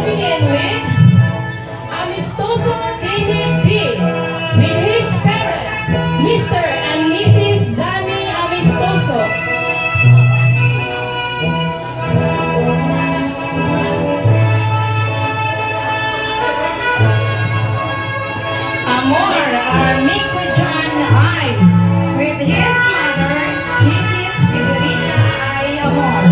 begin with Amistoso David B. with his parents, Mr. and Mrs. Danny Amistoso. Amor Armico John I. with his mother, Mrs. Federica I. Amor.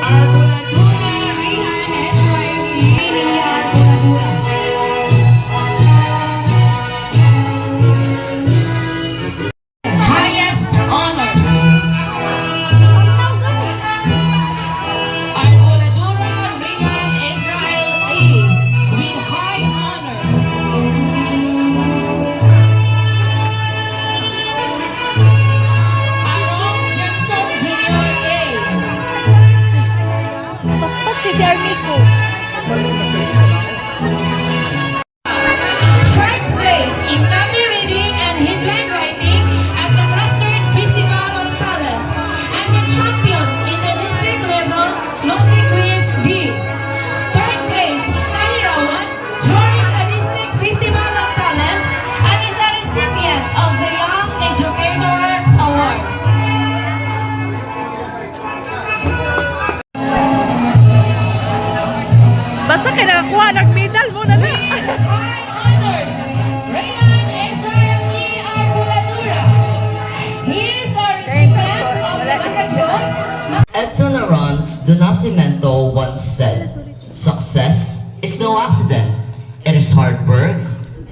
Arbuladura Rihan Efraim Lilia Arbuladura. Highest honors. Arbuladura Rihan Israel A. with high honors. Aaron Jackson Jr. A. Paspas kay si Armico. First place in copy reading and headline writing at the Western Festival of Talents and the champion in the district level Lottery Quiz B. Third place in Tahirawan during the district Festival of Talents and is a recipient of the Young Educators Award. Basta kinakakuha ng medal mo na na. High honors, Rayan Israel E. Arbuladura. He is a recipient of the Macachos Edson Arons do Nascimento once said, "Success is no accident. It is hard work,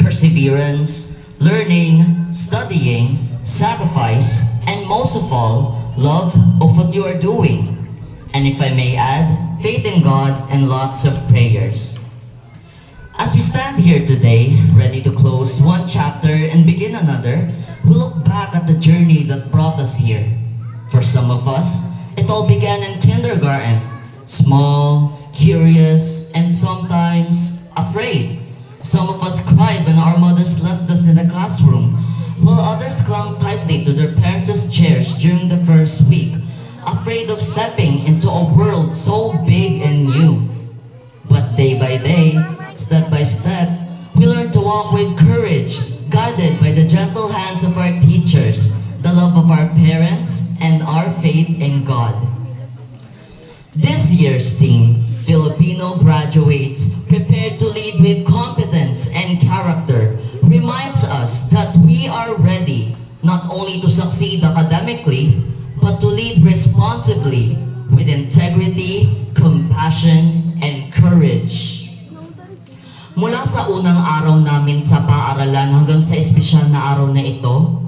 perseverance, learning, studying, sacrifice, and most of all, love of what you are doing. And if I may add, faith in God and lots of prayers." As we stand here today, ready to close one chapter and begin another, we look back at the journey that brought us here. For some of us, it all began in kindergarten, small, curious, and sometimes afraid. Some of us cried when our mothers left us in the classroom, while others clung tightly to their parents' chairs during the first week, afraid of stepping into a world so big and new. But day by day, step by step, we learn to walk with courage, guided by the gentle hands of our teachers, the love of our parents, and our faith in God. This year's theme, Filipino graduates prepared to lead with competence and character, reminds us that we are ready not only to succeed academically, but to lead responsibly with integrity, compassion, and courage. Mula sa unang araw namin sa paaralan hanggang sa espesyal na araw na ito,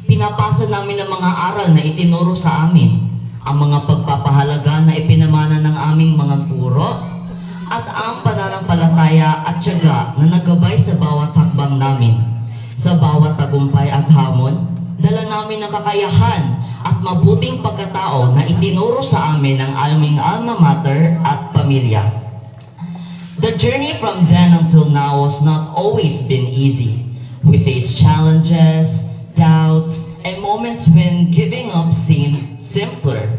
pinapasa namin ang mga aral na itinuro sa amin, ang mga pagpapahalaga na ipinamana ng aming mga guro, at ang pananampalataya at tiyaga na nagabay sa bawat hakbang namin. Sa bawat tagumpay at hamon, dala namin ang kakayahan at mabuting pagkatao na itinuro sa amin ng aming alma mater at pamilya. The journey from then until now has not always been easy. We faced challenges, doubts, and moments when giving up seemed simpler.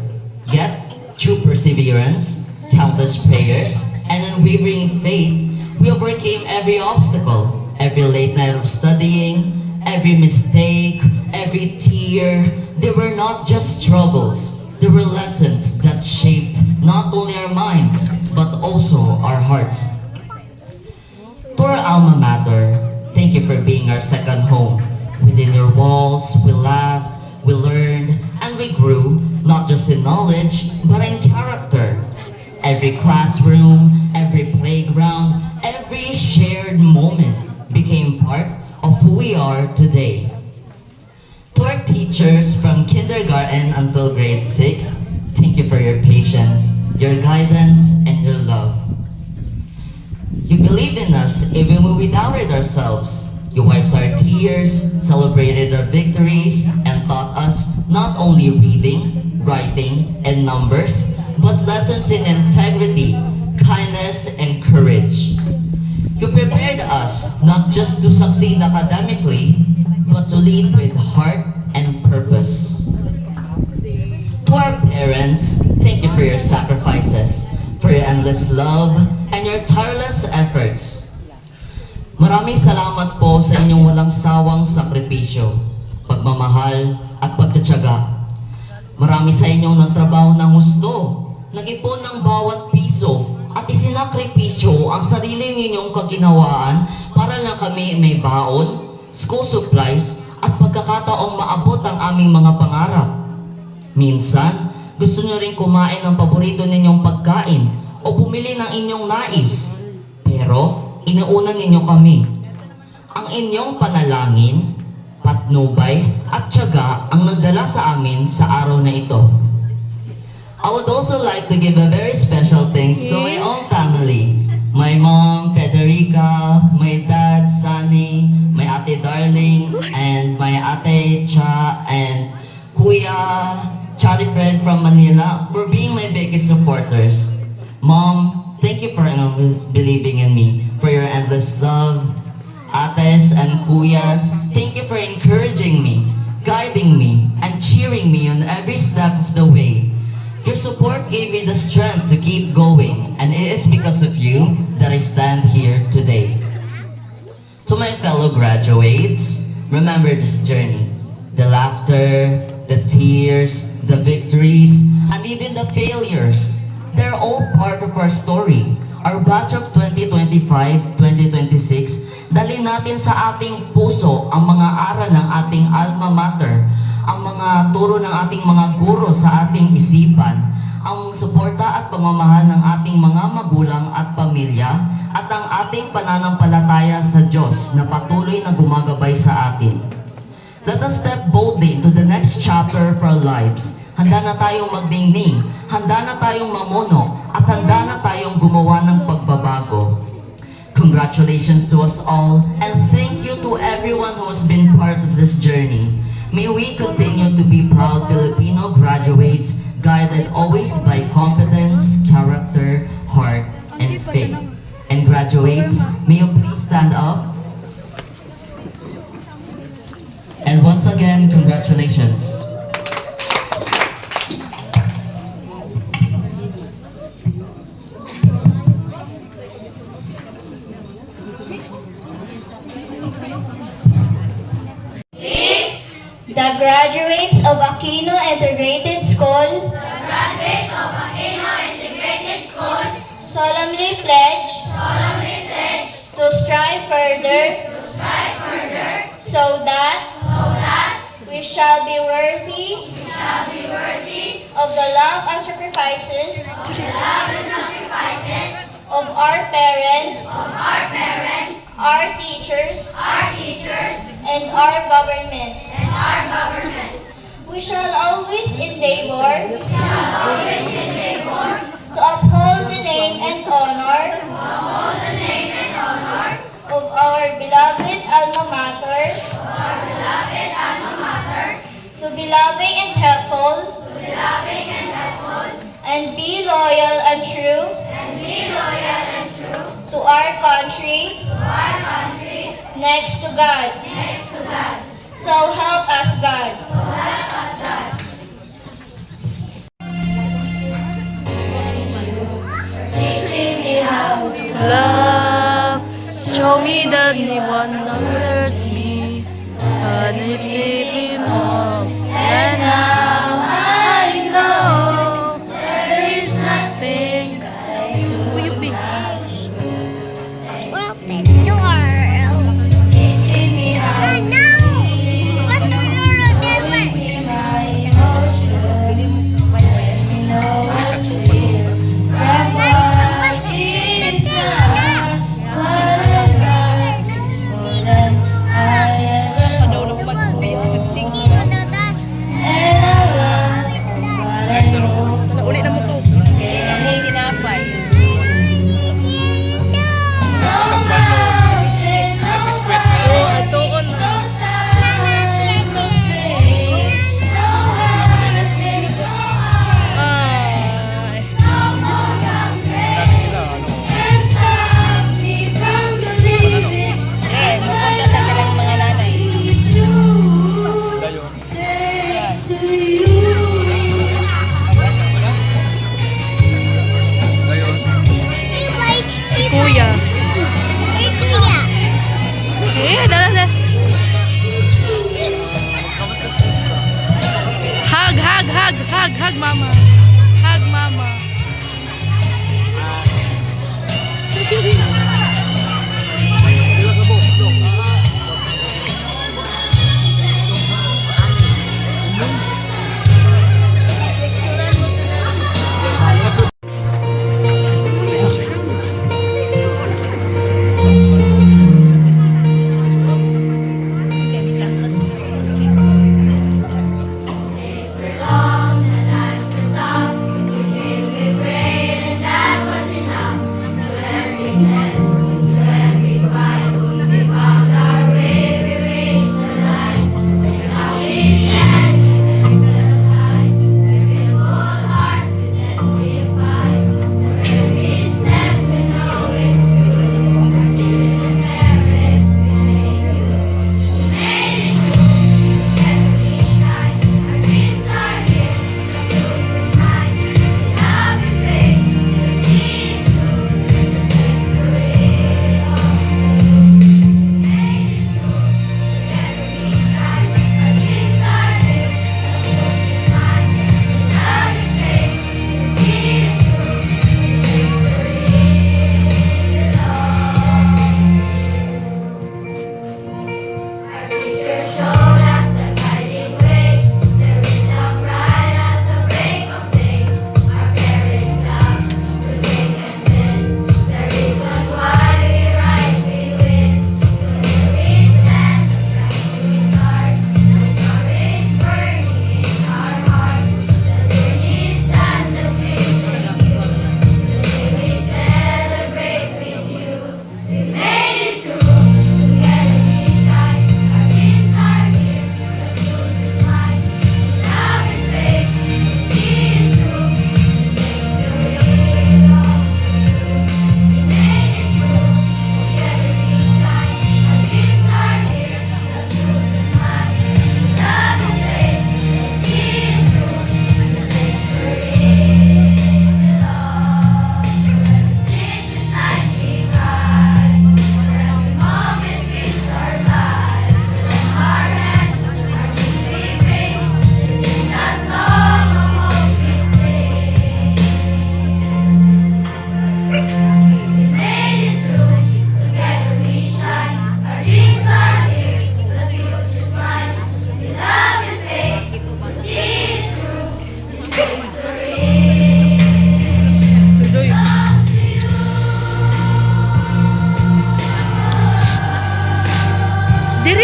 Yet, through perseverance, countless prayers, and unwavering faith, we overcame every obstacle, every late night of studying, every mistake, every tear. They were not just struggles. They were lessons that shaped not only our minds, but also our hearts. To our alma mater, thank you for being our second home. Within your walls, we laughed, we learned, and we grew, not just in knowledge, but in character. Every classroom, every playground, every shared moment became part of who we are today. To our teachers from kindergarten until grade 6, thank you for your patience, your guidance, and your love. You believed in us even when we doubted ourselves. You wiped our tears, celebrated our victories, and taught us not only reading, writing, and numbers, but lessons in integrity, kindness, and courage. You prepared us not just to succeed academically, but to lead with heart and purpose. To our parents, thank you for your sacrifices, for your endless love, and your tireless efforts. Maraming salamat po sa inyong walang sawang sakripisyo, pagmamahal at pagtsatsaga. Marami sa inyong nagtrabaho ng gusto, nag-ipon ng bawat piso, at isinakripisyo ang sarili ninyong kaginawaan para lang kami may baon, school supplies, at pagkakataong maabot ang aming mga pangarap. Minsan, gusto nyo rin kumain ng paborito ninyong pagkain o bumili ng inyong nais. Pero, inuuna ninyo kami. Ang inyong panalangin, patnubay, at tiyaga ang nagdala sa amin sa araw na ito. I would also like to give a very special thanks to my own family. My mom, Federica, my dad, Sunny, my ate Darling, and my ate Cha, and Kuya, Charlie Fred from Manila for being my biggest supporters. Mom, thank you for always believing in me, for your endless love. Ates and Kuyas, thank you for encouraging me, guiding me, and cheering me on every step of the way. Your support gave me the strength to keep going, and it is because of you that I stand here today. To my fellow graduates, remember this journey. The laughter, the tears, the victories, and even the failures. They're all part of our story. Our batch of 2025-2026, dalhin natin sa ating puso ang mga aral ng ating alma mater, ang mga turo ng ating mga guro sa ating isipan, ang suporta at pamamahal ng ating mga magulang at pamilya, at ang ating pananampalataya sa Diyos na patuloy na gumagabay sa atin. Let us step boldly into the next chapter of our lives. Handa na tayong magdingning, handa na tayong mamuno, at handa na tayong gumawa ng pagbabago. Congratulations to us all, and thank you to everyone who has been part of this journey. May we continue to be proud Filipino graduates, guided always by competence, character, heart, and faith. And graduates, may you please stand up. And once again, congratulations. The graduates of Aquino Integrated School solemnly pledge to strive further so that we shall be worthy of the love and sacrifices of our parents, our teachers, and our government. We shall always endeavor to uphold the name and honor of our beloved alma mater, to be loving and helpful, and be loyal and true to our country, next to God. So help us God. Teaching me how to Love, show me that no one hurt me, and if Filipino, and now I know there is nothing that is will be. teaching me how to knowing me my emotions, let me know what to feel from what is not, what I got is more than I ever hoped for, and I love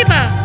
pa.